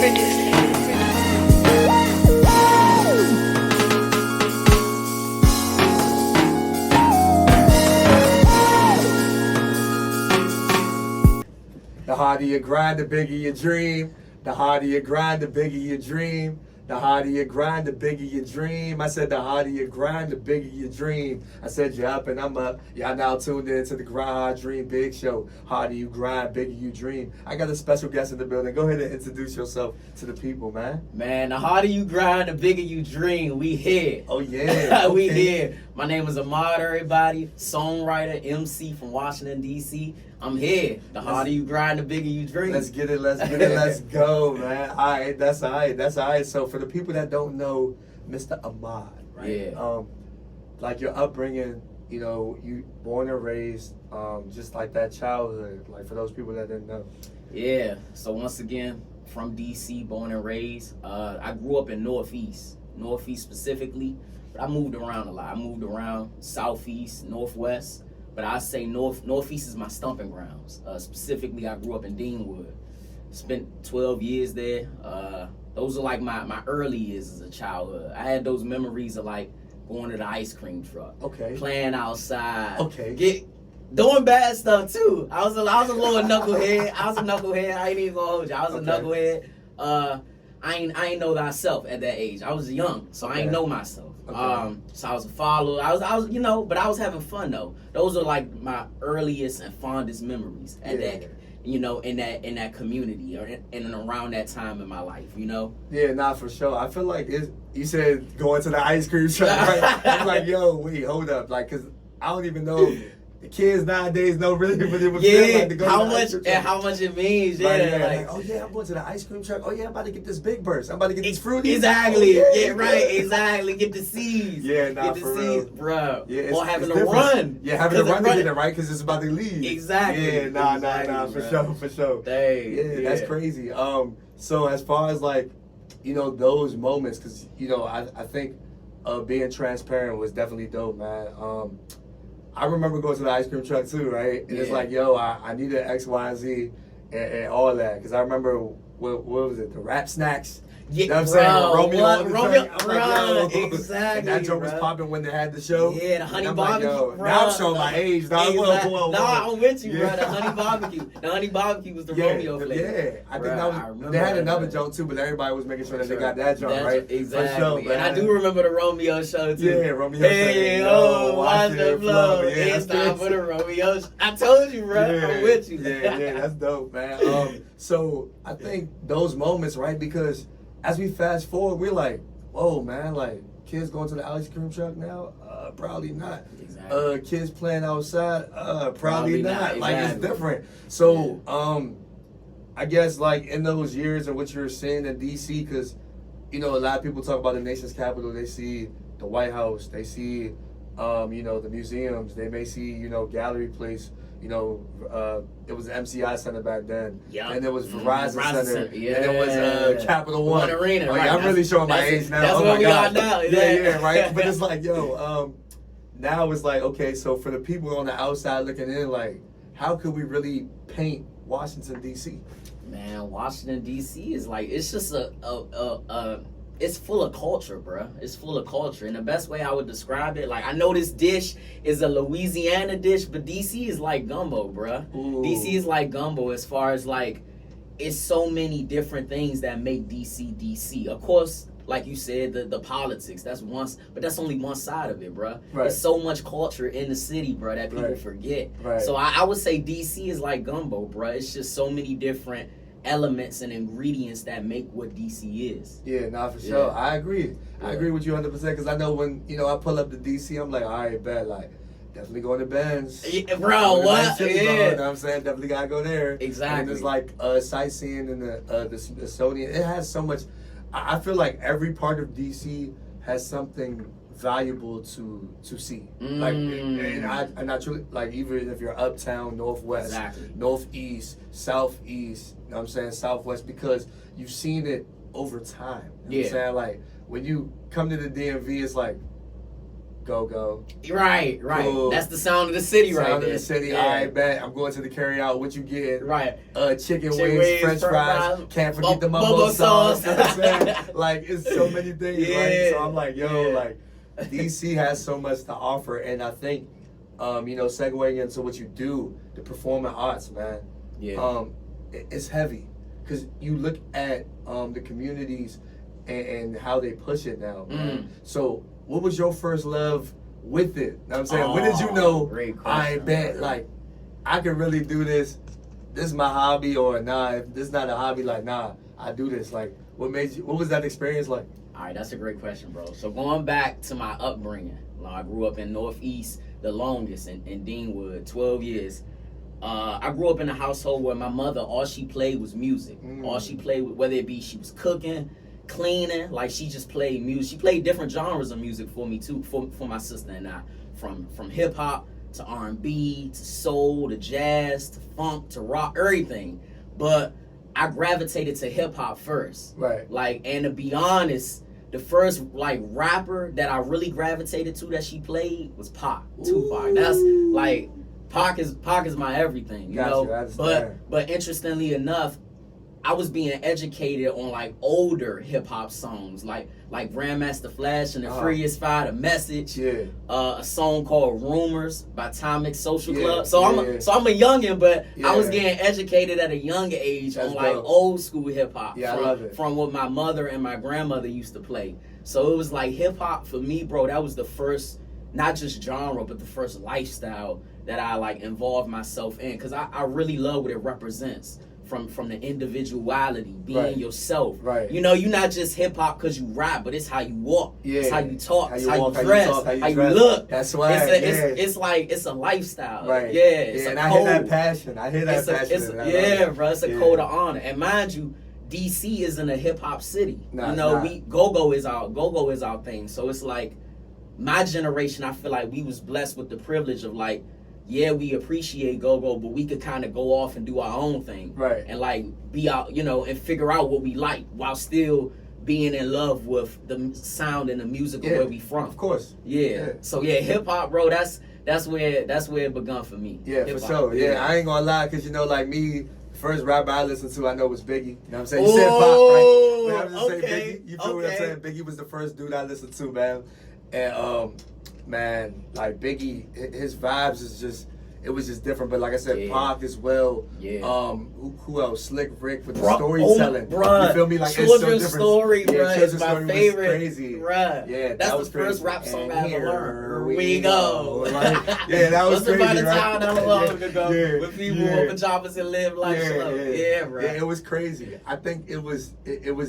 The harder you grind, the bigger your dream. The harder you grind, the bigger your dream. The harder you grind, the bigger your dream. I said the harder you grind, the bigger your dream. I said you're up and I'm up. Y'all now tuned in to the Grind Hard Dream Big Show. Harder you grind, bigger you dream. I got a special guest in the building. Go ahead and introduce yourself to the people, man. Man, the harder you grind, the bigger you dream. We here. Oh yeah. We Okay. here. My name is Ahmad, everybody. Songwriter, MC from Washington, D.C. I'm here. The harder you grind, the bigger you dream. Let's get it, let's go, man. All right, that's all right. So for the people that don't know Mr. Ahmad, right? Yeah. Like your upbringing, you know, you born and raised, just like that childhood, like for those people that didn't know. Yeah. So once again, from D.C., born and raised. I grew up in Northeast specifically, but I moved around a lot. I moved around Southeast, Northwest. But I say Northeast is my stomping grounds. Specifically, I grew up in Deanwood. Spent 12 years there. Those are like my early years as a childhood. I had those memories of like going to the ice cream truck, Okay. playing outside, Okay. doing bad stuff too. I was a little knucklehead. I ain't even gonna hold you. I was a knucklehead. I ain't know thyself at that age. I was young, so I ain't know myself. Okay. So I was a follower. I was, but I was having fun though. Those are like my earliest and fondest memories at that, in that community or in and around that time in my life, Yeah, nah, for sure. I feel like you said going to the ice cream truck, right? I'm like, yo, wait, hold up, like, cause I don't even know. The kids nowadays know really what it would feel like to go to the ice cream truck. How much it means, Like, oh yeah, I'm going to the ice cream truck. Oh yeah, I'm about to get this Big Burst. I'm about to get these fruities. Exactly. Oh, yeah, right. Exactly. Get the seeds. Yeah, nah, get the for seeds, real. bro. Yeah, or having to different. run. Yeah, having to run to get it right because it's about to leave. Exactly. Yeah, nah, Exactly, for sure. Dang. Yeah, that's crazy. So as far as like, those moments, because I think being transparent was definitely dope, man. I remember going to the ice cream truck too, right? And it's like, yo, I needed X, Y, and Z and all that. Because I remember, what was it, the rap snacks? Yeah, You know what I'm saying? Romeo on the Romeo, track. I'm like, yo. exactly. And that joke was bro. popping when they had the show. Yeah, the honey And I'm barbecue. like, yo, bro. now I'm showing my age, dog. Exactly. Whoa. Nah, I'm with you, Yeah. bro. The honey barbecue. The honey barbecue was the Romeo flavor. Yeah, I think Bro, that I was. remember They had that, another bro. joint too, but everybody was making sure that they got that joint right. Exactly. For sure, and man. I do remember the Romeo show too. Yeah, Romeo. Hey, show. watch the flow. Yeah, It's that's time for the Romeo show. I told you, bro. I'm with you. Yeah, that's dope, man. So I think those moments, right? Because as we fast forward, we're like, whoa, man, like kids going to the ice cream truck now? Probably not. Exactly. Kids playing outside? Probably not. Like it's Exactly. different. So, I guess like in those years and what you're seeing in DC, because a lot of people talk about the nation's capital. They see the White House. They see, the museums. They may see, Gallery Place. It was the MCI Center back then. Yeah. And there was Verizon Center. Yeah. And there was Capital One. Arena. Oh, right. yeah, I'm really showing my age now. That's Oh where my we God. are now. Yeah, right. But it's like, yo, now it's like, okay, so for the people on the outside looking in, like, how could we really paint Washington D.C.? Man, Washington D.C. is like, it's just it's full of culture, bruh. It's full of culture. And the best way I would describe it, like, I know this dish is a Louisiana dish, but D.C. is like gumbo, bruh. Ooh. D.C. is like gumbo as far as, like, it's so many different things that make D.C. D.C. Of course, like you said, the politics, but that's only one side of it, bruh. Right. There's so much culture in the city, bruh, that people Right. forget. Right. So I would say D.C. is like gumbo, bruh. It's just so many different elements and ingredients that make what DC is. Yeah, nah, for sure. Yeah. I agree. Yeah. I agree with you 100% because I know when, I pull up to DC, I'm like, all right, bet, like, definitely going to Ben's. Yeah, bro, what? You know Yeah. what I'm saying? Definitely got to go there. Exactly. And there's like sightseeing and the Smithsonian. It has so much. I feel like every part of DC has something valuable to see. Like, and I truly, like, even if you're uptown, northwest, Exactly. northeast, southeast, you know what I'm saying, southwest, because you've seen it over time. You know what I'm saying? Like, when you come to the DMV, it's like, Go. Right. Cool. That's the sound of the city right there. Sound of the city. Yeah. I bet. I'm going to the carry out. What you get? Right. Chicken wings, French fries. Can't forget the mumbo sauce. You know what I'm saying? Like, it's so many things, right? So I'm like, like, DC has so much to offer, and I think, segueing into what you do, the performing arts, man. Yeah. It's heavy, because you look at the communities and how they push it now. Man. So, what was your first love with it? Know what I'm saying, when did you know? I bet, like, I can really do this. This is my hobby, or nah? If this is not a hobby, like, nah, I do this. Like, what was that experience like? All right, that's a great question, bro. So going back to my upbringing, I grew up in Northeast, the longest, in Deanwood, 12 years. I grew up in a household where my mother, all she played was music. All she played, whether it be she was cooking, cleaning, like she just played music. She played different genres of music for me too, for my sister and I, from hip hop to R&B to soul to jazz to funk to rock, everything. But I gravitated to hip hop first. Right. Like, and to be honest, the first like rapper that I really gravitated to that she played was Pac, Tupac. That's like Pac is my everything, you know. But interestingly enough, I was being educated on like older hip hop songs, like Grandmaster Flash and the Furious Five, The Message, a song called Rumors by Atomic Social Club. So I'm a youngin', but I was getting educated at a young age on like old school hip hop from what my mother and my grandmother used to play. So it was like hip hop for me, bro. That was the first, not just genre, but the first lifestyle that I like involved myself in, because I really love what it represents. From the individuality, being yourself. Right. You know, you're not just hip hop because you rap, but it's how you walk. It's how you talk. It's how you dress. How you look. That's why. It's like it's a lifestyle. Right. Yeah. It's and a I code. hear that passion. Bro. It's a code of honor. And mind you, DC isn't a hip hop city. Go-go is our thing. So it's like my generation. I feel like we was blessed with the privilege of like, we appreciate go-go, but we could kind of go off and do our own thing. Right. And like be out, and figure out what we like while still being in love with the sound and the music of where we from. Of course. So hip hop, bro, that's where it begun for me. Yeah, hip-hop. For sure. I ain't gonna lie, cause like me, the first rapper I listened to I know was Biggie. You know what I'm saying? You said Pop, right? But I'm just saying Biggie. You feel what I'm saying? Biggie was the first dude I listened to, man. And man, like Biggie, his vibes is just, it was just different. But like I said, Pac as well. Who else? Slick Rick with the storytelling. You feel me? Like Children's Story, bro. Children's It's my Story favorite. Was crazy. Bruh. Yeah, that's that was the first crazy. rap song And I ever learned. Here we go. Like, that was crazy. By the right? time that long ago, with people with pajamas and live life slow. Yeah, bro. Yeah, it was crazy. I think it was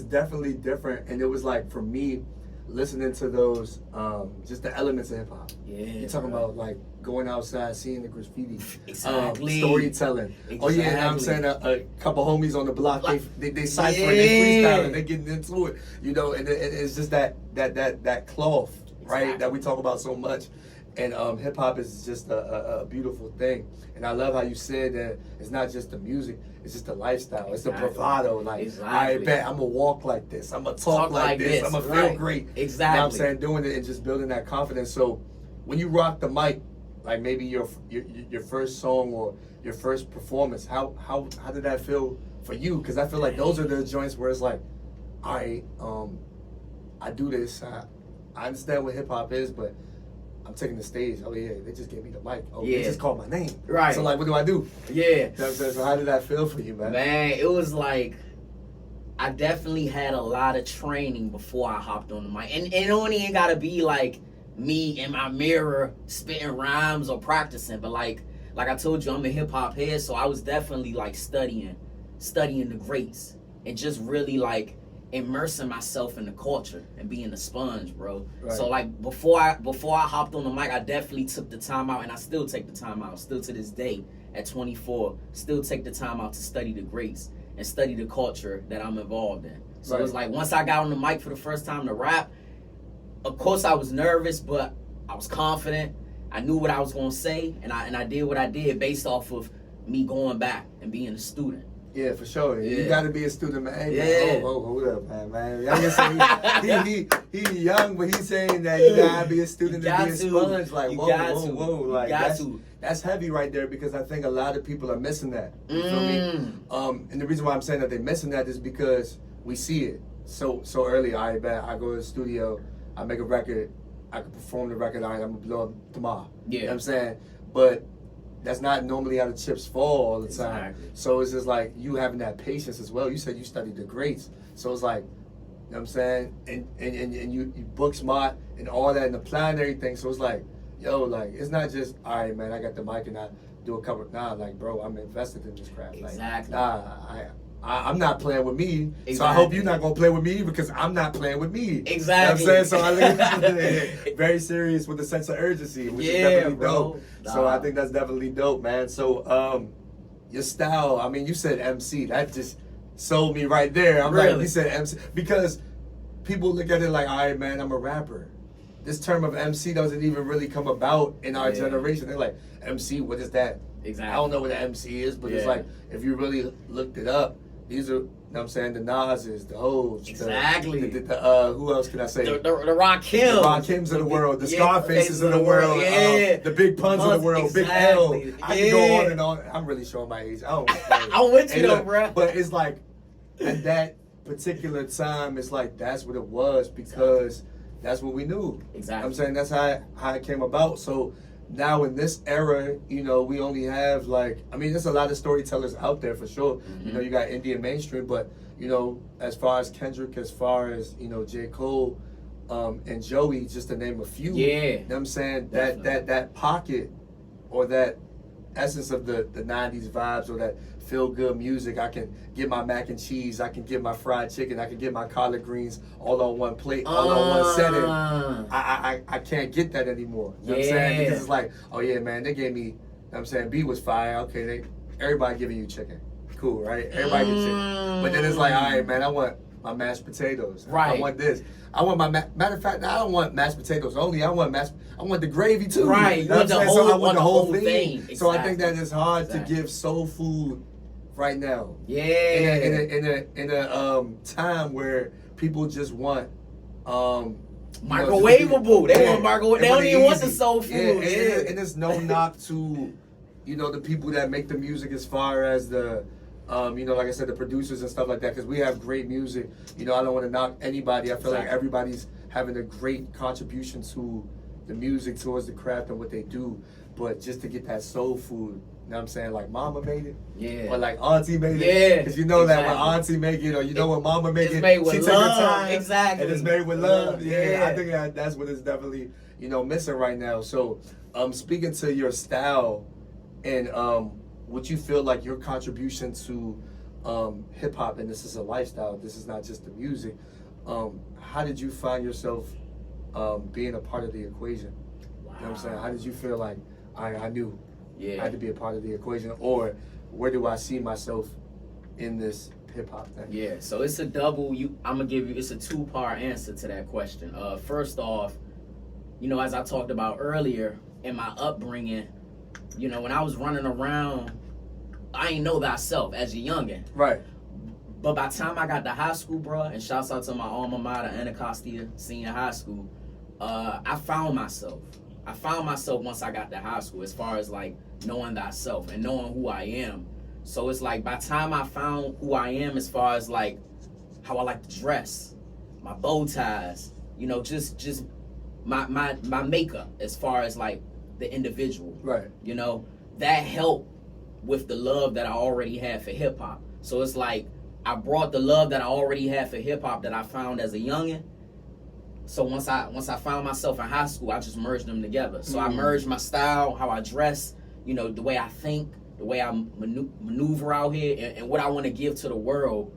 definitely different, and it was like for me, listening to those, just the elements of hip hop. You're talking about like going outside, seeing the graffiti, storytelling. Oh yeah, and I'm saying a couple homies on the block, they ciphering, they freestyling, they getting into it, and it's just that cloth, right, that we talk about so much. And hip hop is just a beautiful thing. And I love how you said that it's not just the music, it's just the lifestyle. It's the bravado. Like, I bet I'm going to walk like this. I'm going to talk like this. I'm going to feel great. Exactly. You know what I'm saying? Doing it and just building that confidence. So when you rock the mic, like maybe your first song or your first performance, how did that feel for you? Because I feel like those are the joints where it's like, all right, I do this. I understand what hip hop is, but I'm taking the stage. Oh yeah, they just gave me the mic. Oh, they just called my name. Right. So like, what do I do? Yeah. So how did that feel for you, man? Man, it was like, I definitely had a lot of training before I hopped on the mic. And it only ain't gotta be like me in my mirror spitting rhymes or practicing. But like I told you, I'm a hip hop head, so I was definitely like studying the greats and just really like immersing myself in the culture and being a sponge, bro. Right. So like before I hopped on the mic, I definitely took the time out, and I still take the time out, still to this day at 24, still take the time out to study the greats and study the culture that I'm involved in. So it was like once I got on the mic for the first time to rap, of course I was nervous, but I was confident. I knew what I was gonna say, and I did what I did based off of me going back and being a student. Yeah, for sure. You Yeah. gotta be a student, man. Hey, Yeah. man, hold up, man. Y'all can say he young, but he's saying that you gotta be a student You to be a got to. sponge. Like, You whoa, got whoa, to. whoa. You Like, got to. that's heavy right there because I think a lot of people are missing that. You feel me? Mm. And the reason why I'm saying that they're missing that is because we see it so early. All right, man, I go to the studio, I make a record, I can perform the record, all right, I'm gonna blow up tomorrow. Yeah. You know what I'm saying? But that's not normally how the chips fall all the time. Exactly. So it's just like you having that patience as well. You said you studied the greats. So it's like, you know what I'm saying? And you book smart and all that and applying everything. So it's like, yo, like, it's not just, all right, man, I got the mic and I do a cover. Nah, like, bro, I'm invested in this craft. Exactly. Like, nah, I'm not playing with me. Exactly. So I hope you're not going to play with me because I'm not playing with me. Exactly. You know what I'm saying? So I look at it very serious with a sense of urgency, which is definitely dope. So I think that's definitely dope, man. So your style, I mean, you said MC. That just sold me right there. I'm Really? like, you said MC. Because people look at it like, all right, man, I'm a rapper. This term of MC doesn't even really come about in our generation. They're like, MC, what is that? Exactly. I don't know what an MC is, but it's like, if you really looked it up, these are, you know what I'm saying, the Nas's, the Hoes, Exactly. who else can I say? The Rakims. The Rakims of the world, the Scarfaces of the world, yeah. the Big Puns of the world, Exactly. Big L. I can go on Yeah. and on. I'm really showing my age. I don't I'm with you Hey, though, look, bro. But it's like, at that particular time, it's like, that's what it was because that's what we knew. You know what Exactly. I'm saying? That's how it came about. So now in this era, you know, we only have like, I mean, there's a lot of storytellers out there for sure. Mm-hmm. You know, you got Indian mainstream, but, you know, as far as Kendrick, as far as, you know, J. Cole, and Joey, just to name a few. Yeah. You know what I'm saying? That pocket or that essence of the 90s vibes or that feel good music. I can get my mac and cheese, I can get my fried chicken, I can get my collard greens all on one plate, all on one setting. I can't get that anymore. You know what I'm saying? Because it's like, oh yeah, man, they gave me, you know what I'm saying, B was fire. Okay, everybody giving you chicken. Cool, right? Everybody gets chicken. But then it's like, all right, man, I want my mashed potatoes. Right. I want this. I want my matter of fact, I don't want mashed potatoes only. I want the gravy too. Right. You know what I'm saying? So I want the whole thing. So I think Exactly. that it's hard to Exactly. give soul food right now. Yeah. In a time where people just want microwavable. They want microwave. They don't even want the soul food. And it's no knock to, you know, the people that make the music as far as the, you know, like I said, the producers and stuff like that, because we have great music. You know, I don't want to knock anybody. I feel like everybody's having a great contribution to the music, towards the craft and what they do. But just to get that soul food, you know what I'm saying? Like Mama made it. Yeah. Or like Auntie made it. Yeah. Because you know that when Exactly. Auntie make it, or you know when Mama make It's it, made with she take her love. time. Exactly. And it's made with love. Yeah. Yeah. I think that's what is definitely, you know, missing right now. So, speaking to your style and what you feel like your contribution to hip hop, and this is a lifestyle, this is not just the music. How did you find yourself being a part of the equation? Wow. You know what I'm saying? How did you feel like I knew I Yeah. had to be a part of the equation, or where do I see myself in this hip hop thing? Yeah, so it's a double. I'm gonna give you. It's a two-part answer to that question. First off, you know, as I talked about earlier, in my upbringing, you know, when I was running around, I ain't know thyself as a youngin'. Right. But by the time I got to high school, bro, and shouts out to my alma mater, Anacostia Senior High School, I found myself. I found myself once I got to high school, as far as like knowing thyself and knowing who I am. So it's like by the time I found who I am, as far as like how I like to dress, my bow ties, you know, just my makeup, as far as like the individual, Right. you know, that helped with the love that I already had for hip hop. So it's like I brought the love that I already had for hip hop that I found as a youngin'. So once I found myself in high school, I just merged them together. So I merged my style, how I dress, you know, the way I think, the way I maneuver out here, and what I want to give to the world.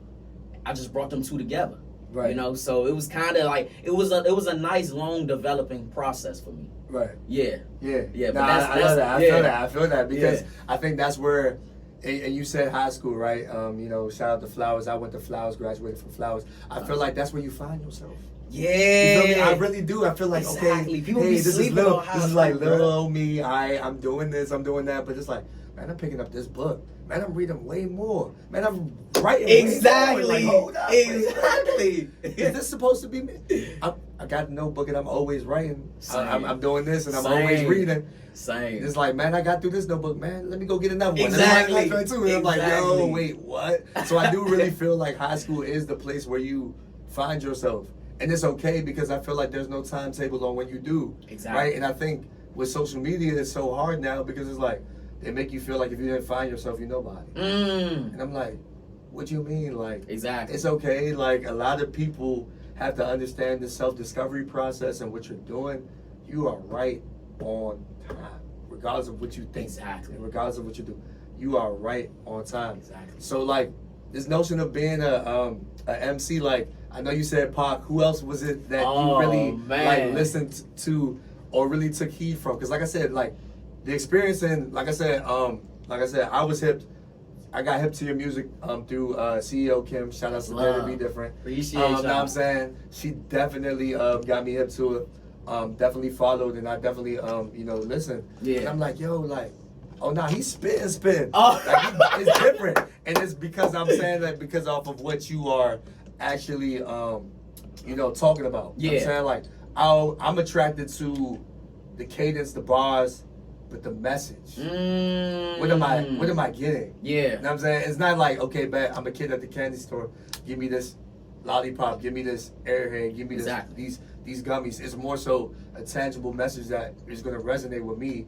I just brought them two together. Right. You know, so it was kind of like it was a nice long developing process for me. Right. Yeah. Yeah. Yeah, Nah, but that's- I know that. I feel yeah. that. I feel that because Yeah. I think that's where. And you said high school, right? You know, shout out to Flowers. I went to Flowers, graduated from Flowers. I feel like that's where you find yourself. Yeah. You feel me? I really do. I feel like, Exactly. okay, People hey, be this is sleeping on little, high this is like school, little bro. old me. I'm doing this, I'm doing that. But it's like, man, I'm picking up this book. man, I'm reading way more. Man, I'm writing Exactly. way more. Like, hold up, Exactly. Is this supposed to be me? I got the notebook and I'm always writing. Same. I'm doing this and I'm Same. always reading. Same. It's like, man, I got through this notebook, man. Let me go get another one. Exactly. And I'm like, too. And I'm like, yo, Exactly. wait, what? So I do really feel like high school is the place where you find yourself. And it's okay because I feel like there's no timetable on when you do. Exactly. Right? And I think with social media, it's so hard now because it's like, they make you feel like if you didn't find yourself, you're nobody. And I'm like, what do you mean? Like, Exactly. it's okay. Like, a lot of people have to understand the self-discovery process and what you're doing. You are right on time, regardless of what you think. Exactly. And regardless of what you do, you are right on time. Exactly. So, like, this notion of being a MC, like, I know you said Pac. Who else was it that you really like listened to or really took heed from? Because, like I said, like the experience and like I said, I was hip. I got hip to your music through CEO Kim. Shout out to Dare to Be Different. Appreciate Know y'all. what I'm saying? She definitely got me hip to it. Definitely followed and I definitely listened. Yeah. And I'm like, yo, like, oh nah, he's spitting. Oh. Like, it's different. And it's because I'm saying that because off of what you are actually talking about. Yeah. I'm saying like I'm attracted to the cadence, the bars, but the message. What am I getting? Yeah. You know what I'm saying? It's not like, okay, bet I'm a kid at the candy store. Give me this lollipop. Give me this airhead. Give me this, Exactly. these gummies. It's more so a tangible message that is going to resonate with me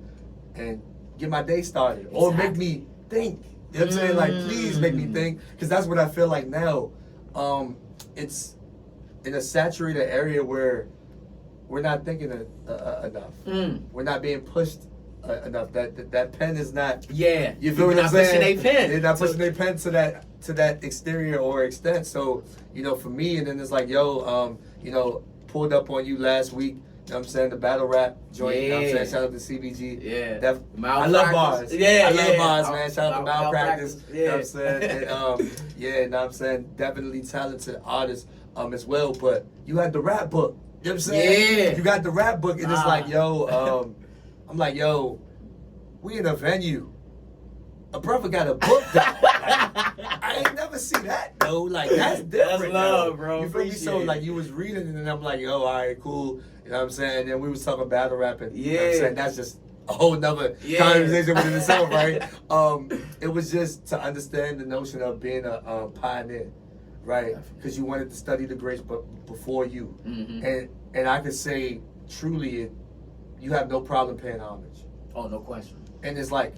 and get my day started. Or make me think. You know what I'm saying? Like, please make me think. Because that's what I feel like now. It's in a saturated area where we're not thinking enough. We're not being pushed enough. That pen is not. Yeah. You feel what I'm saying? Pushing their pen. They're not pushing their pen to that exterior or extent. So for me, and then it's like, yo, pulled up on you last week. You know what I'm saying? The battle rap joint. You know what I'm saying? Shout out to CBG. Yeah. I love bars. Yeah. I love bars, man. Shout out to Malpractice. Yeah. You know what I'm saying? And, you know what I'm saying? Definitely talented artist as well. But you had the rap book. You know what I'm saying? Yeah. You got the rap book, and it's like, yo, I'm like, yo, we in a venue. A brother got a book down. Like, I ain't never see that though. Like that's different. That's love, though. bro. You feel me? So Appreciate like you was reading and then I'm like, yo, all right, cool. You know what I'm saying? And then we was talking battle rapping. You know what I'm saying? That's just a whole nother conversation within itself, right? It was just to understand the notion of being a pioneer, right? Because you wanted to study the greats, but before you, and I could say truly, you have no problem paying homage. Oh, no question. And it's like,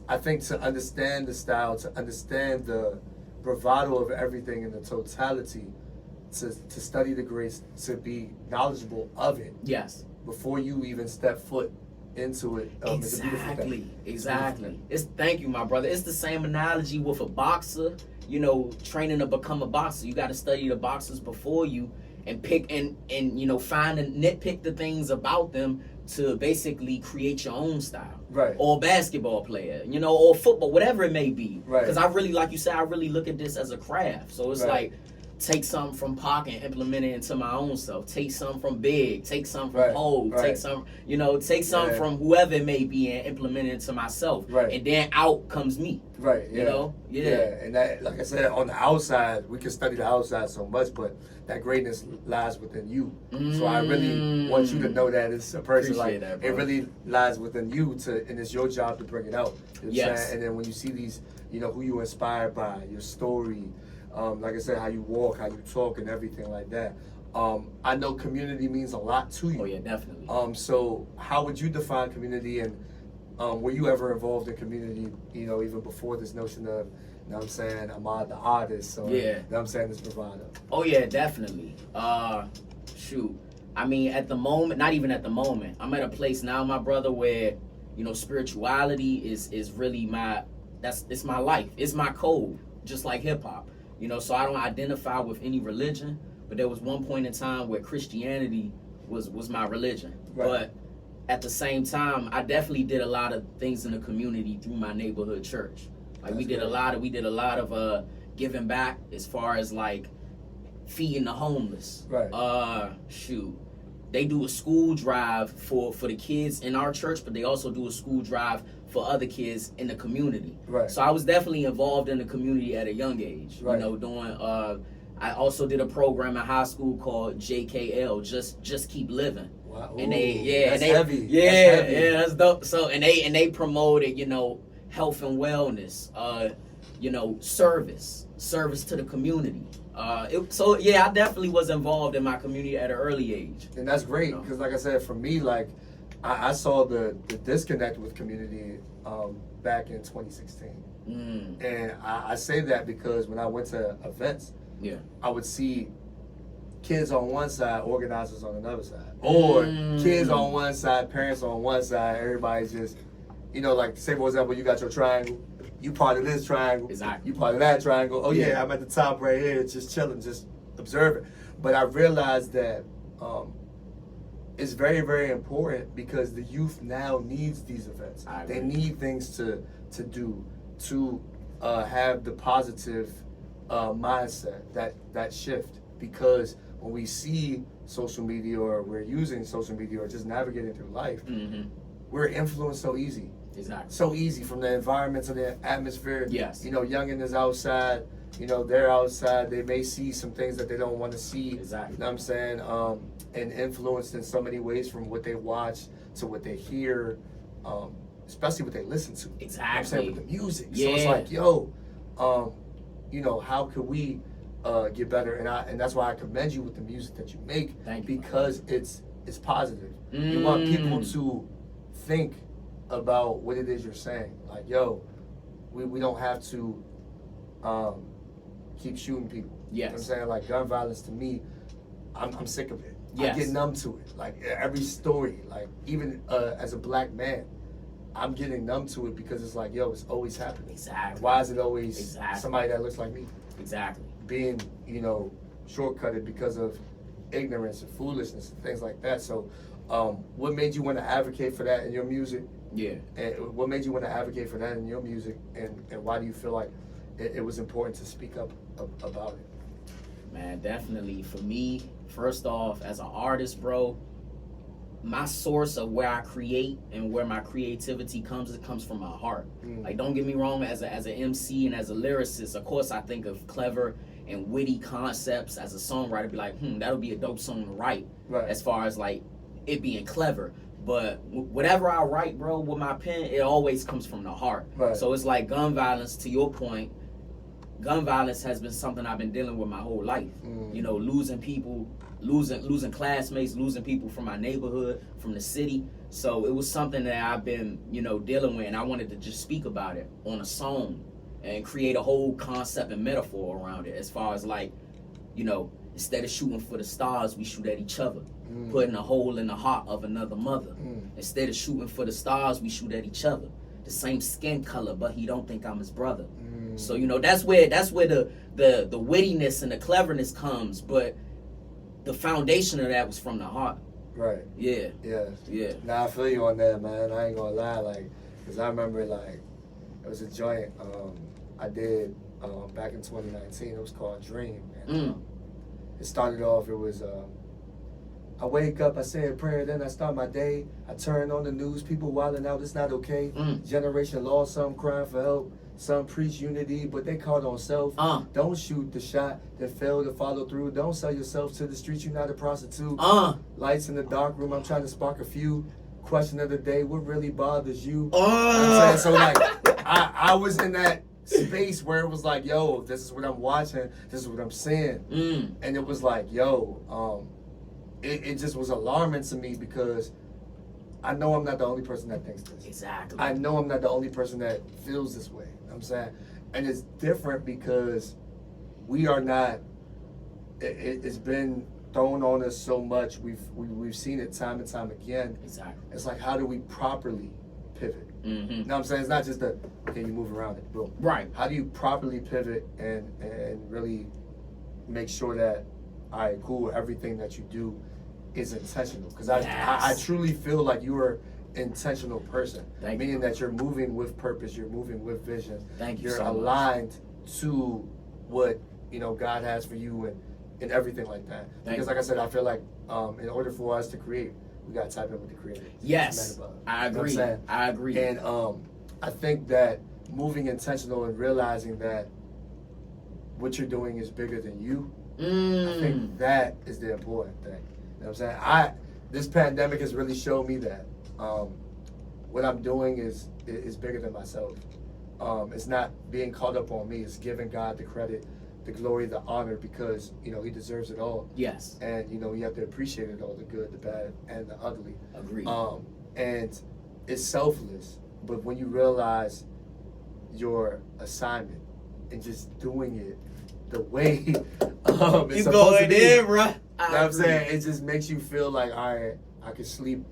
I think to understand the style, to understand the bravado of everything in the totality, to study the greats, to be knowledgeable of it. Yes. Before you even step foot into it. It's a beautiful thing. Exactly. Thank you, my brother. It's the same analogy with a boxer. Training to become a boxer. You got to study the boxers before you and pick and find and nitpick the things about them to basically create your own style. Right. Or a basketball player, or football, whatever it may be. Right. Because I really, like you said, I really look at this as a craft. So it's like, take something from Pac and implement it into my own self. Take something from Big. Take something from Hov. Take some, take something from whoever it may be and implement it into myself. Right. And then out comes me. Right. Yeah. Yeah. And that, like I said, on the outside, we can study the outside so much, but that greatness lies within you. So I really want you to know that it's a person. Appreciate like that, it really lies within you and it's your job to bring it out. You know what I'm Yes. saying? And then when you see these, who you inspired by, your story, like I said, how you walk, how you talk, and everything like that. I know community means a lot to you. Oh yeah, definitely. So how would you define community, and were you ever involved in community, even before this notion of, you know what I'm saying, Ahmad the artist, so you know what I'm saying, this bravado? Oh yeah, definitely. Shoot. I mean, at the moment, not even at the moment, I'm at a place now, my brother, where, spirituality is really it's my life. It's my code, just like hip hop. So I don't identify with any religion, but there was one point in time where Christianity was my religion. Right. But at the same time, I definitely did a lot of things in the community through my neighborhood church. Like we did a lot of giving back as far as like feeding the homeless. Right. They do a school drive for the kids in our church, but they also do a school drive for other kids in the community. Right. So I was definitely involved in the community at a young age. Right. You know, doing I also did a program in high school called JKL, just keep living. Wow. And they that's and they heavy. yeah That's heavy. yeah that's dope. So and they promoted, you know, health and wellness, you know, service to the community. So yeah, I definitely was involved in my community at an early age. And that's great because, like I said, for me, like I saw the disconnect with community back in 2016, and I say that because when I went to events, I would see kids on one side, organizers on another side, or kids on one side, parents on one side. Everybody's just, you know, like say for example, you got your triangle. You part of this triangle. Exactly. You part of that triangle. Oh yeah, I'm at the top right here, just chilling, just observing. But I realized that it's very, very important because the youth now needs these events. They need things to do to have the positive mindset, that shift. Because when we see social media or we're using social media or just navigating through life, we're influenced so easy. Exactly. So easy from the environment to the atmosphere. Yes. You know, youngin' is outside. You know, they're outside. They may see some things that they don't want to see. Exactly. You know what I'm saying? And influenced in so many ways from what they watch to what they hear, especially what they listen to. Exactly. You know what I'm saying? With the music. Yeah. So it's like, yo, you know, how could we get better? And that's why I commend you with the music that you make. Thank you. Because it's positive. You want people to think about what it is you're saying. Like, yo, we don't have to keep shooting people. Yes. You know what I'm saying? Like, gun violence to me, I'm sick of it. Yes. I get numb to it. Like, every story, like, even as a black man, I'm getting numb to it because it's like, yo, it's always happening. Exactly. Why is it always somebody that looks like me? Exactly. Being, you know, shortcutted because of ignorance and foolishness and things like that. So, what made you want to advocate for that in your music? Yeah. And what made you want to advocate for that in your music? And why do you feel like it was important to speak up about it? Man, definitely. For me, first off, as an artist, bro, my source of where I create and where my creativity comes, it comes from my heart. Like, don't get me wrong, as an MC and as a lyricist, of course I think of clever and witty concepts. As a songwriter, be like, that'll be a dope song to write. Right. As far as like it being clever. But whatever I write, bro, with my pen, it always comes from the heart. Right. So it's like gun violence, to your point, gun violence has been something I've been dealing with my whole life. You know, losing people, losing classmates, losing people from my neighborhood, from the city. So it was something that I've been, you know, dealing with, and I wanted to just speak about it on a song and create a whole concept and metaphor around it, as far as like, you know, instead of shooting for the stars, we shoot at each other. Putting a hole in the heart of another mother. Instead of shooting for the stars, we shoot at each other. The same skin color, but he don't think I'm his brother. So, you know, that's where the wittiness and the cleverness comes, but the foundation of that was from the heart. Right. Yeah. Yeah. Nah, I feel you on that, man. I ain't gonna lie, like, cause I remember like it was a joint I did back in 2019. It was called Dream. And, it started off. It was. I wake up, I say a prayer, then I start my day. I turn on the news, people wilding out, it's not okay. Generation lost, some crying for help, some preach unity, but they caught on self. Don't shoot the shot that failed to follow through. Don't sell yourself to the streets, you're not a prostitute. Lights in the dark room, I'm trying to spark a few. Question of the day, what really bothers you? You know what I'm saying? So like, I was in that space where it was like, yo, this is what I'm watching, this is what I'm seeing. And it was like, yo, it just was alarming to me because I know I'm not the only person that thinks this. Exactly. I know I'm not the only person that feels this way. You know what I'm saying? And it's different because we are not, it's been thrown on us so much. We've seen it time and time again. Exactly. It's like, how do we properly pivot? You know what I'm saying? It's not just okay, you move around it, boom. Right. How do you properly pivot and really make sure that, all right, cool, everything that you do is intentional? Because I truly feel like you are an intentional person. Meaning that you're moving with purpose, you're moving with vision. You're so aligned to what, you know, God has for you and everything like that. Because like I said, I feel like in order for us to create, we got to type in with the creator. Yes, I agree. You know what I'm saying? I agree. And I think that moving intentional and realizing that what you're doing is bigger than you. I think that is the important thing. You know what I'm saying? This pandemic has really shown me that what I'm doing is bigger than myself. It's not being caught up on me. It's giving God the credit, the glory, the honor, because you know He deserves it all. Yes. And you know you have to appreciate it all, the good, the bad, and the ugly. Agreed. And it's selfless, but when you realize your assignment and just doing it the way it's You supposed to going be, in, bro? you know what I'm saying? It just makes you feel like, all right, I can sleep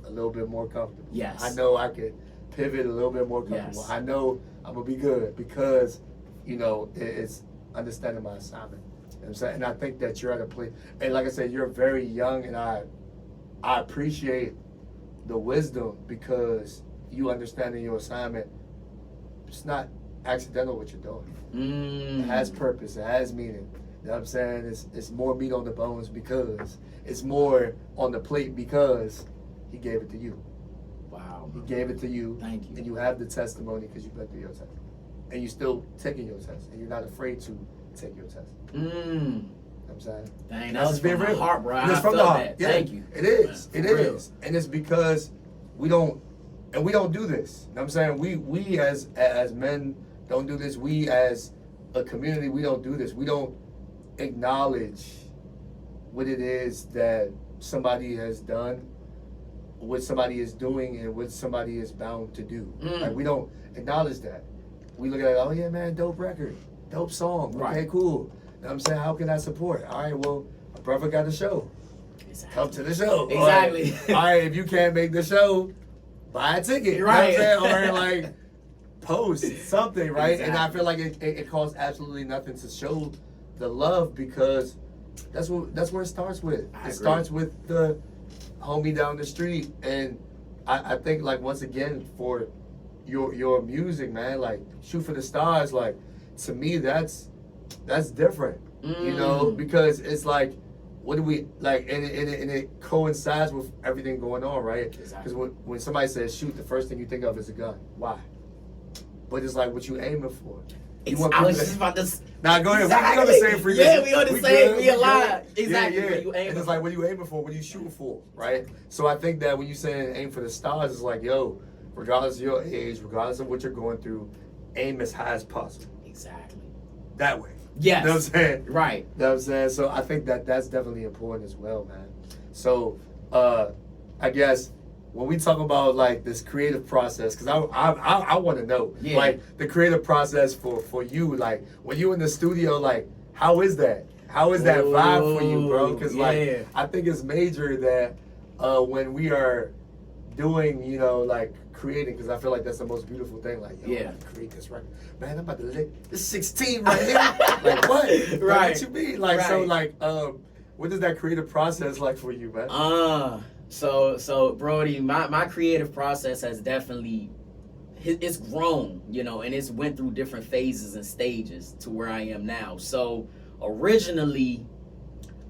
a little bit more comfortable. Yes. I know I could pivot a little bit more comfortable. Yes. I know I'm going to be good because, you know, it's understanding my assignment. You know what I'm saying? And I think that you're at a place, and like I said, you're very young, and I appreciate the wisdom because you understanding your assignment. It's not accidental what you're doing. It has purpose. It has meaning. You know what I'm saying? It's more meat on the bones because it's more on the plate because He gave it to you. Wow. He gave it to you. Thank you. And you have the testimony because you've been through your test. And you're still taking your test. And you're not afraid to take your test. You know what I'm saying? Dang, That's that's from the heart, bro. It's I from felt the heart. that. Yeah, Thank you. It is. Man, It for real. is. And it's because we don't do this. You know what I'm saying? We as men don't do this. We as a community, we don't do this. We don't acknowledge what it is that somebody has done, what somebody is doing, and what somebody is bound to do. Like, we don't acknowledge that. We look at it, oh yeah, man, dope record, dope song. Okay, Right. cool. You know what I'm saying? How can I support? All right, well, my brother got the show. Exactly. Come to the show. Exactly. All right, if you can't make the show, buy a ticket. Right. You know what I'm saying? Or like post something, right? And I Exactly. feel like it costs absolutely nothing to show the love because that's where it starts with. I It agree. starts with the homie down the street. And I think like once again for your music, man, like Shoot for the Stars, like to me that's different. You know, because it's like what do we like, and it coincides with everything going on, right? Because Exactly. when somebody says shoot, the first thing you think of is a gun. Why? But it's like what you aiming for. You want I was people just about to. Nah, go ahead. Exactly. We on the same frequency. Yeah, we on the same. We alive. good. Exactly. Yeah, yeah. What you aiming And it's for. like, what are you aiming for? What are you shooting for? Right? So I think that when you say aim for the stars, it's like, yo, regardless of your age, regardless of what you're going through, aim as high as possible. Exactly. That way. Yes. You know what I'm saying? Right. You know what I'm saying? So I think that that's definitely important as well, man. So I guess when we talk about like this creative process, because I want to know, Yeah. like the creative process for you, like when you in the studio, like how is that? How is that vibe for you, bro? Because Yeah. like I think it's major that when we are doing, you know, like creating, because I feel like that's the most beautiful thing. Like, yo, Yeah. I'm about to create this record, man. I'm about to lick this 16 right here. Like what? Like, Right. what you mean? Like so, Right. like what is that creative process like for you, man? So Brody, my creative process has definitely it's grown, you know, and it's went through different phases and stages to where I am now. So originally,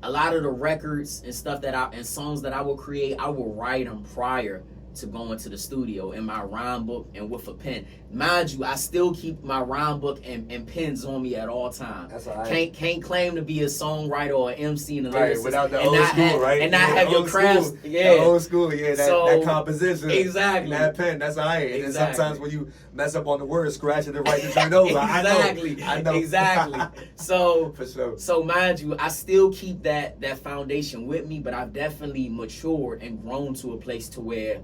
a lot of the records and stuff and songs that I will create, I will write them prior to going to the studio in my rhyme book and with a pen. Mind you, I still keep my rhyme book and pens on me at all times. That's all right. Can't claim to be a songwriter or an MC in the Right, lyricist without the and old not school, have, right? and not Yeah, have the your old crafts. school. Yeah, The old school, yeah, So- that composition. Exactly. That pen, that's all right. And then Exactly. sometimes when you mess up on the word, scratch it and write the joint over. Exactly. I know. Exactly. So For sure. So mind you, I still keep that foundation with me, but I've definitely matured and grown to a place to where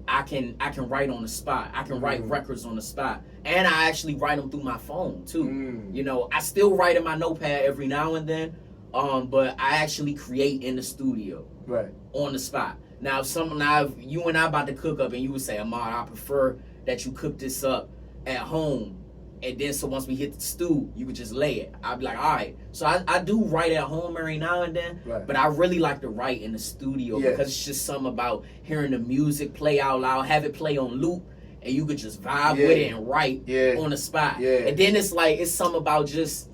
I can write on the spot. I can write records on the spot, and I actually write them through my phone too. You know, I still write in my notepad every now and then, but I actually create in the studio Right. on the spot. Now, if you and I about to cook up, and you would say, Ahmad, I prefer that you cook this up at home. And then, so once we hit the stew, you could just lay it. I'd be like, all right. So I do write at home every now and then, Right. but I really like to write in the studio Yeah. because it's just something about hearing the music play out loud, have it play on loop, and you could just vibe Yeah. with it and write Yeah. on the spot. Yeah. And then it's something about just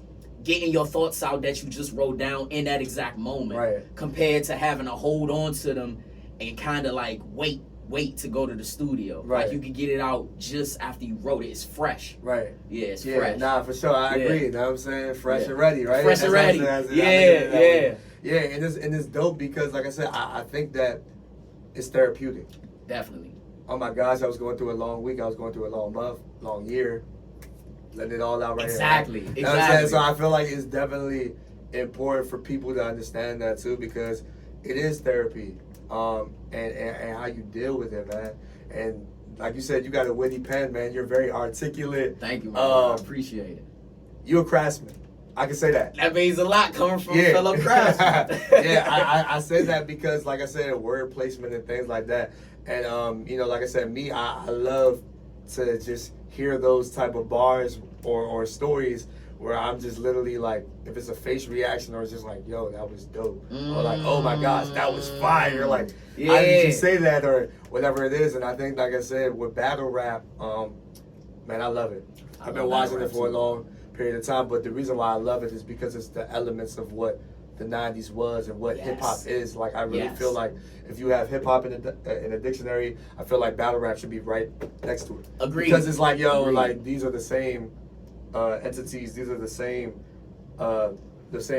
getting your thoughts out that you just wrote down in that exact moment, Right. compared to having to hold on to them and kind of like wait wait to go to the studio. Right. Like you could get it out just after you wrote it. It's fresh. Right. Yeah, it's Yeah, fresh. nah, for sure. I Yeah. agree. You know what I'm saying? Fresh Yeah. and ready, right? Fresh and ready. Yeah. Yeah, and it's dope because, like I said, I think that it's therapeutic. Definitely. Oh my gosh, I was going through a long week. I was going through a long month, long year. Letting it all out right Exactly. here. You know what I'm saying? So I feel like it's definitely important for people to understand that too, because it is therapy. And how you deal with it, man. And like you said, you got a witty pen, man. You're very articulate. Thank you, man. I appreciate it. You're a craftsman. I can say that. That means a lot coming from a fellow craftsman. Yeah, I say that because, like I said, word placement and things like that. And, you know, like I said, me, I love to just hear those type of bars or stories where I'm just literally like, if it's a face reaction or it's just like, yo, that was dope. Or like, oh my gosh, that was fire. Like, Yeah. how did you say that? Or whatever it is. And I think, like I said, with battle rap, man, I love it. I've been watching it for a long period of time, but the reason why I love it is because it's the elements of what the 90s was and what Yes. hip hop is. Like, I really Yes. feel like if you have hip hop in a dictionary, I feel like battle rap should be right next to it. Agreed. Because it's like, yo, Agreed. like these are the same entities. These are the same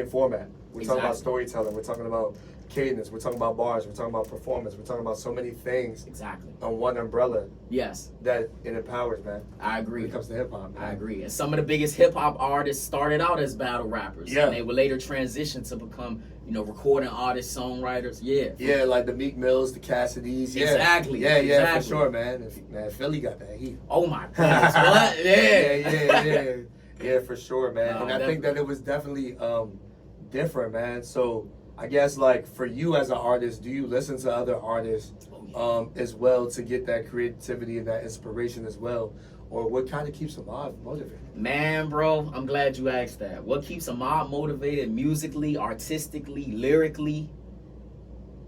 format. We're talking about Exactly. storytelling. We're talking about cadence. We're talking about bars. We're talking about performance. We're talking about so many things Exactly. on one umbrella Yes, that it empowers, man. I When agree. it comes to hip hop, man. I agree. And some of the biggest hip hop artists started out as battle rappers. Yeah. And they would later transition to become, recording artists, songwriters. Yeah. Yeah, like the Meek Mills, the Cassidys. Yeah. Exactly, Yeah, exactly. for sure, man. Man, Philly got that heat. Oh my goodness. What? Yeah. Yeah, for sure, man. No, And I think that it was definitely different, man. So I guess like for you as an artist, do you listen to other artists Oh, yeah. as well to get that creativity and that inspiration as well? Or what kind of keeps them motivated? Man, bro, I'm glad you asked that. What keeps a mob motivated musically, artistically, lyrically?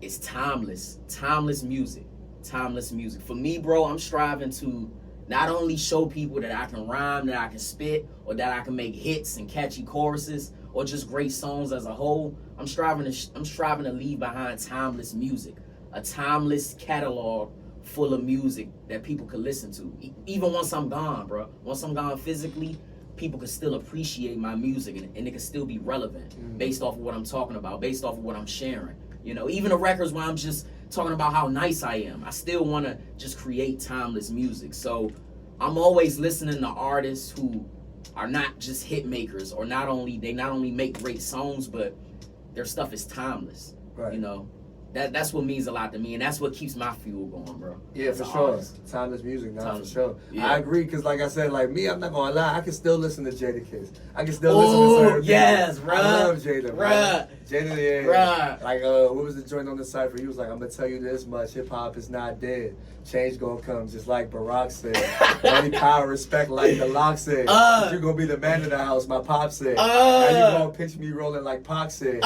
It's timeless. Timeless music. Timeless music. For me, bro, I'm striving to not only show people that I can rhyme, that I can spit, or that I can make hits and catchy choruses, or just great songs as a whole. I'm striving to leave behind timeless music, a timeless catalog full of music that people could listen to. Even once I'm gone, bro. Once I'm gone physically, people can still appreciate my music and it can still be relevant based off of what I'm talking about, based off of what I'm sharing. Even the records where I'm just talking about how nice I am, I still want to just create timeless music. So I'm always listening to artists who are not just hit makers, or not only make great songs, but their stuff is timeless. Right. That's what means a lot to me, and that's what keeps my fuel going, bro. Yeah, As for an sure. artist. Timeless music, now Timeless. for sure. Yeah. I agree, because like I said, like me, I'm not gonna lie, I can still listen to Jadakiss. I can still Oh, listen to certain yes, people. bruh. I love Jada, Bruh. Jada, yeah. Bruh. Like, what was the joint on the cypher? He was like, I'm gonna tell you this much, hip hop is not dead. Change gonna come, just like Barack said. Money, power, respect, like the lock said. You're gonna be the man of the house, my pop said. Now you gonna pitch me rolling like Pac said.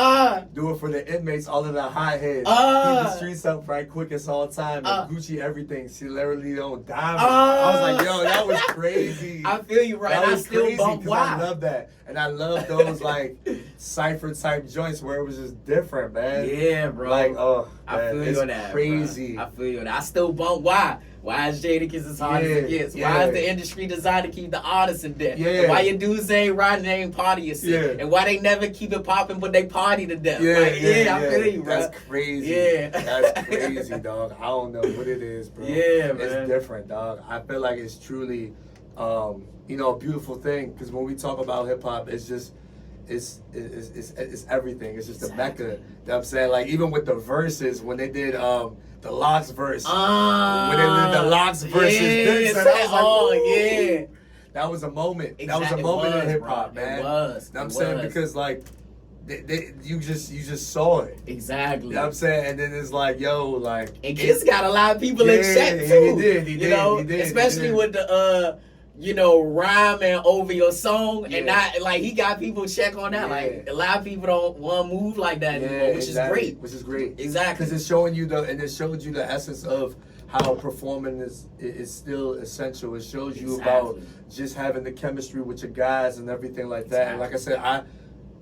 Do it for the inmates, all of the hot heads. Keep the streets up right quick, it's all time. And Gucci everything, she literally don't die. I was like, yo, that was crazy. I feel you, right? That I was still crazy, bump 'cause why. I love that. And I love those like cypher type joints where it was just different, man. Yeah, bro. Like, oh, I man, feel it's you on that. crazy. Bro. I feel you on that. I still bump why. Why is Jadakiss as hard as it gets? Why Yeah. is the industry designed to keep the artists in death? Yeah. And why your dudes ain't riding, they ain't party your shit? Yeah. And why they never keep it popping, but they party to death? Yeah, Like, yeah, I feel you, bro. That's crazy. Yeah. That's crazy, dog. I don't know what it is, bro. Yeah, man. It's different, dog. I feel like it's truly, a beautiful thing. Because when we talk about hip hop, it's just, it's everything. It's just a mecca. You know what I'm saying? Like, even with the verses, when they did the Locks verse, when they did the Locks verses, this, and I was like, "Ooh." yeah. That was a moment. That was Exactly. a moment It in was, hip bro. hop, man. It was. You know what I'm It saying? was. Because like, you just saw it. Exactly. You know what I'm saying? And then it's like, yo, like. And Kiss got a lot of people in Yeah, check he too. did, he did. Especially with the rhyming over your song, Yeah. and not like he got people check on that. Yeah. Like a lot of people don't want to move like that anymore, which exactly. is great. Which is great. Exactly. Because it's showing you it showed you the essence of how performing is still essential. It shows you about just having the chemistry with your guys and everything like that. And like I said,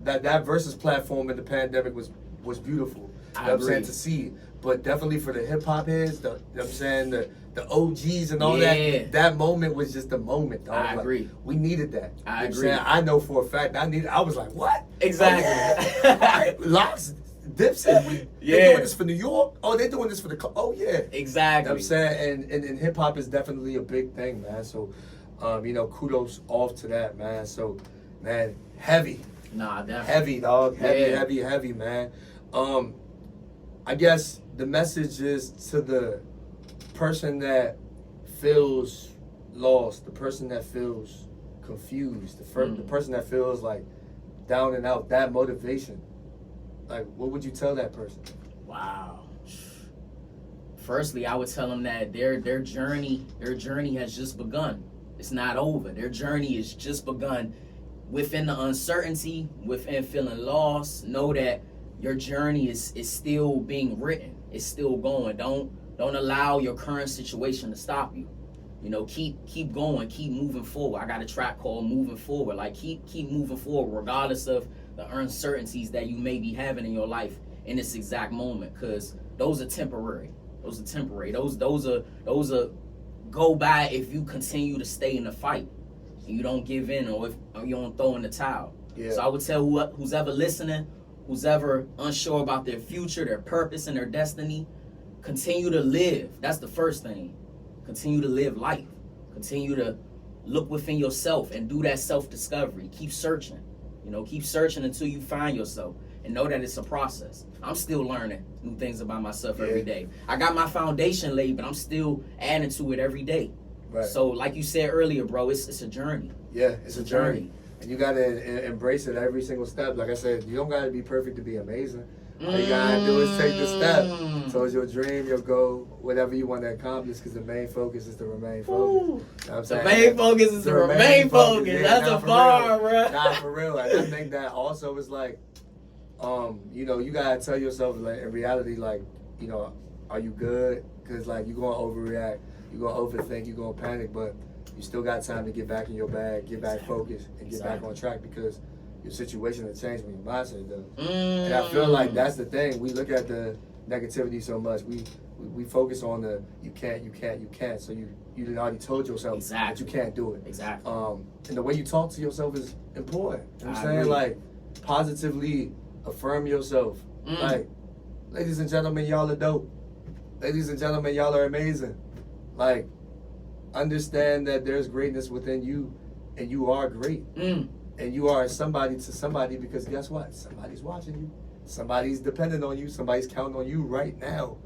that versus platform in the pandemic was beautiful. You know what I'm saying, to see. But definitely for the hip hop heads, you know what I'm saying, the OGs and all that moment was just the moment, dog. I agree. We needed that. I agree. Saying? I know for a fact I was like, what? Exactly. All right, Locks, Dipset, they doing this for New York? Oh, they doing this for oh yeah. Exactly. You know what I'm saying? And hip hop is definitely a big thing, man. So you know, kudos off to that, man. So, man, heavy. Nah, definitely. Heavy, dog. Heavy, man. I guess the message is to the person that feels lost, the person that feels confused, the person that feels like down and out, that motivation. Like, what would you tell that person? Wow. Firstly, I would tell them that their journey has just begun. It's not over. Their journey is just begun. Within the uncertainty, within feeling lost, know that your journey is still being written. It's still going. Don't allow your current situation to stop you. You know, keep going, keep moving forward. I got a track called Moving Forward. Like keep moving forward regardless of the uncertainties that you may be having in your life in this exact moment, because those are temporary. Those are go by if you continue to stay in the fight and you don't give in, or if you don't throw in the towel. Yeah. So I would tell who's ever listening, who's ever unsure about their future, their purpose, and their destiny, continue to live. That's the first thing. Continue to live life. Continue to look within yourself and do that self-discovery. Keep searching. You know, keep searching until you find yourself, and know that it's a process. I'm still learning new things about myself every day. I got my foundation laid, but I'm still adding to it every day. Right. So like you said earlier, bro, it's a journey. Yeah, it's a journey. And you gotta embrace it every single step. Like I said, you don't gotta be perfect to be amazing. All you gotta do is take the step towards your dream, your goal, whatever you want to accomplish, because the main focus is to remain focused. You know what I'm saying? The main focus is to remain focused. Yeah, that's a bar, bro. Nah, for real. Like, I think that also is like, you know, you gotta tell yourself, like, in reality, like, you know, are you good? Because, like, you're gonna overreact, you're gonna overthink, you're gonna panic, but you still got time to get back in your bag, get back focused, and get back on track, because your situation will change when your mindset does. And I feel like that's the thing. We look at the negativity so much. We focus on the you can't. So you already told yourself that you can't do it. Exactly. And the way you talk to yourself is important. You know what I'm saying? Agree. Like, positively affirm yourself. Like, ladies and gentlemen, y'all are dope. Ladies and gentlemen, y'all are amazing. Like, understand that there's greatness within you, and you are great. And you are somebody to somebody, because guess what? Somebody's watching you. Somebody's dependent on you. Somebody's counting on you right now.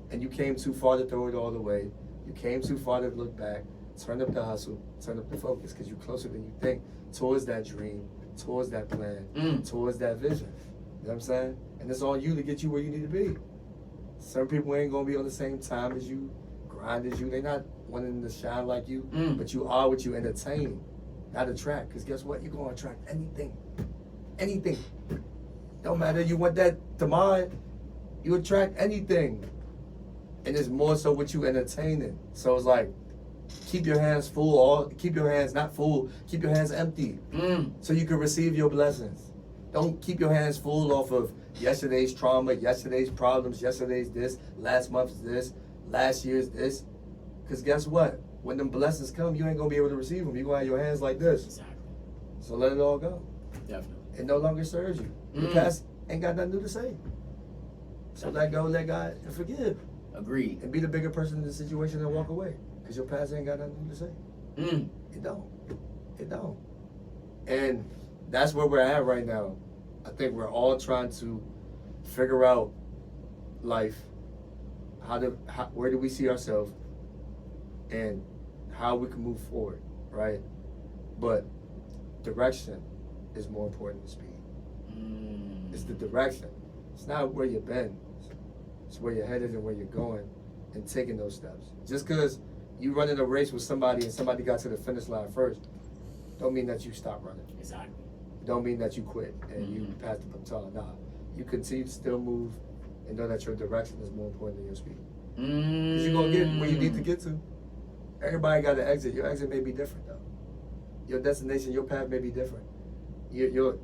And you came too far to throw it all away. You came too far to look back. Turn up the hustle. Turn up the focus, because you're closer than you think towards that dream, towards that plan, towards that vision. You know what I'm saying? And it's on you to get you where you need to be. Some people ain't going to be on the same time as you, grind as you. They're not wanting to shine like you, but you are what you entertain. Not attract, because guess what? You're going to attract anything. Anything. Don't matter. You want that demand, you attract anything. And it's more so what you entertaining. So it's like, keep your hands full, or keep your hands not full, keep your hands empty, so you can receive your blessings. Don't keep your hands full off of yesterday's trauma, yesterday's problems, yesterday's this, last month's this, last year's this. Because guess what? When them blessings come, you ain't going to be able to receive them. You're going to have your hands like this. Exactly. So let it all go. Definitely. It no longer serves you. The past ain't got nothing new to say. So let go, let God, and forgive. Agreed. And be the bigger person in the situation and walk away. Because your past ain't got nothing new to say. It don't. It don't. And that's where we're at right now. I think we're all trying to figure out life. Where do we see ourselves? And how we can move forward, right? But direction is more important than speed. It's the direction. It's not where you've been. It's where you're headed and where you're going, and taking those steps. Just because you run in a race with somebody and somebody got to the finish line first, don't mean that you stop running. Exactly. Don't mean that you quit and you pass the baton. Nah, you continue to still move and know that your direction is more important than your speed. Because you're going to get where you need to get to. Everybody got an exit. Your exit may be different, though. Your destination, your path may be different. Your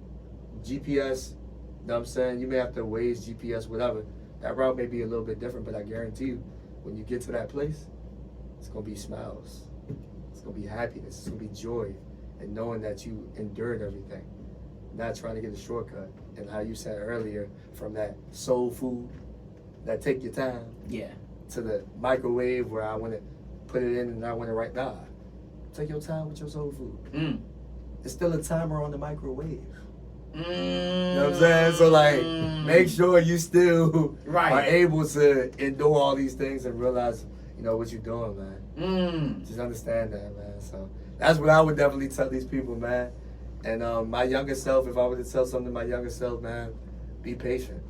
GPS, you know what I'm saying? You may have to Waze, GPS, whatever, That route may be a little bit different, but I guarantee you, when you get to that place, it's gonna be smiles. It's gonna be happiness. It's gonna be joy, and knowing that you endured everything, not trying to get a shortcut. And how you said earlier, from that soul food, that take your time, Yeah. to the microwave where I want to put it in and I want to write. Nah, take your time with your soul food. Mm. It's still a timer on the microwave. Mm. You know what I'm saying? So like, make sure you still Right. are able to endure all these things and realize, you know, what you're doing, man. Mm. Just understand that, man. So that's what I would definitely tell these people, man. And my younger self, if I were to tell something to my younger self, man, be patient.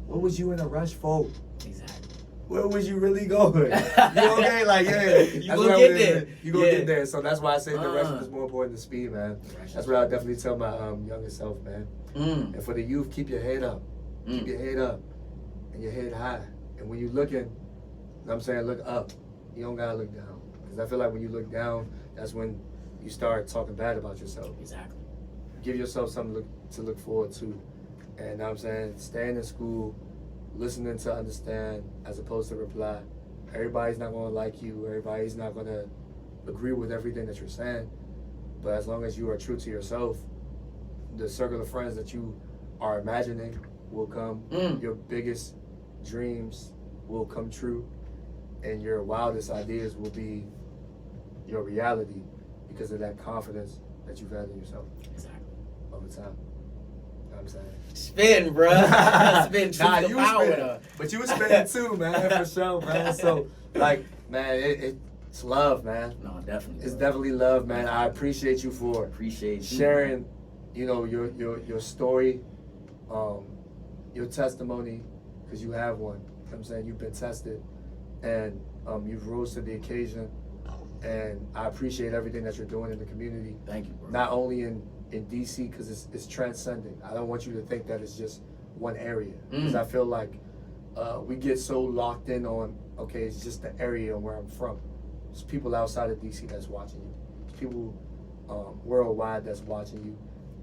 What was you in a rush for? Exactly. Where was you really going? You okay? Like, yeah. You that's gonna what I get would- there. You gonna Yeah. get there. So that's why I say the rush is more important than speed, man. Rush That's is- what I would definitely tell my younger self, man. Mm. And for the youth, keep your head up. Keep your head up and your head high. And when you're looking, you know what I'm saying, look up. You don't gotta look down. Because I feel like when you look down, that's when you start talking bad about yourself. Exactly. Give yourself something to look forward to. And you know what I'm saying, staying in school, listening to understand as opposed to reply. Everybody's not gonna like you. Everybody's not gonna agree with everything that you're saying. But as long as you are true to yourself, the circle of friends that you are imagining will come. Your biggest dreams will come true, and your wildest ideas will be your reality because of that confidence that you've had in yourself Exactly. over time. You know what I'm saying? Spin, bruh. Spin truth Nah, to you power. spin, though. but you was spinning too, man, for sure, man. So, like, man, it's love, man. No, definitely. It's bro. definitely love, man. I appreciate you for Appreciate you, sharing, you know, your story, your testimony, because you have one. You know what I'm saying? You've been tested, and you've rose to the occasion, and I appreciate everything that you're doing in the community. Thank you, bro. Not only in DC, because it's transcending. I don't want you to think that it's just one area, because I feel like we get so locked in on, okay, it's just the area where I'm from. There's people outside of DC that's watching you. There's people worldwide that's watching you,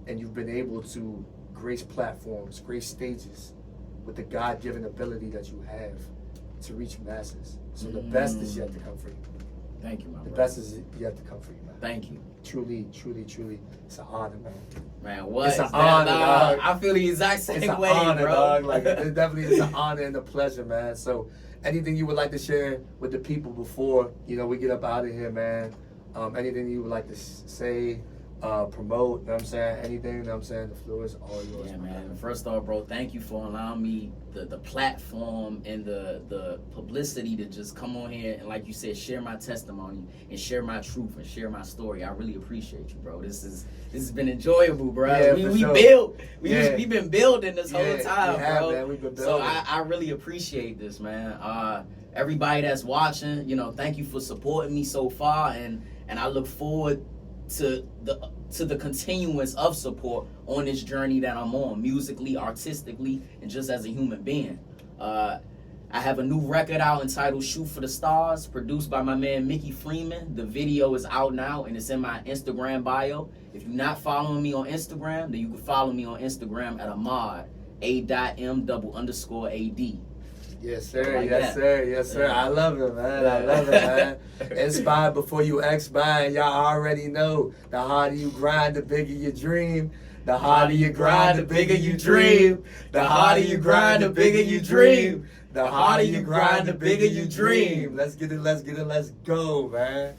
and you've been able to grace platforms, grace stages with the God-given ability that you have to reach masses. So the best is yet to come for you. Thank you, my The bro. best is yet to come for you, man. Thank you. Truly, truly, truly, it's an honor, man. Man, what? It's an is that, honor, dog? dog. I feel the exact same It's an way, honor, bro. dog. Like, it definitely is an honor and a pleasure, man. So, anything you would like to share with the people before, you know, we get up out of here, man? Anything you would like to say, promote, you know what I'm saying? Anything, you know what I'm saying? The floor is all yours. Yeah, man. First off, bro, thank you for allowing me the platform and the publicity to just come on here and, like you said, share my testimony and share my truth and share my story. I really appreciate you, bro. This has been enjoyable, bro. Yeah, we for sure. built. Yeah. We've been building this whole Yeah, time, we have, bro. man. We've been So building. I really appreciate this, man. Everybody that's watching, you know, thank you for supporting me so far, and I look forward to the continuance of support on this journey that I'm on, musically, artistically, and just as a human being. I have a new record out entitled Shoot for the Stars, produced by my man Mickey Freeman. The video is out now, and it's in my Instagram bio. If you're not following me on Instagram, then you can follow me on Instagram at Ahmad, A.M__AD. Yes, sir. Like Yes, that. sir. Yes, sir. Yeah. I love it, man. I love it, man. Inspired before you expire. Y'all already know. The harder you grind, the bigger your dream. The harder you grind, the bigger you dream. The harder you grind, the bigger you dream. The harder you grind, the bigger you dream. Let's get it. Let's get it. Let's go, man.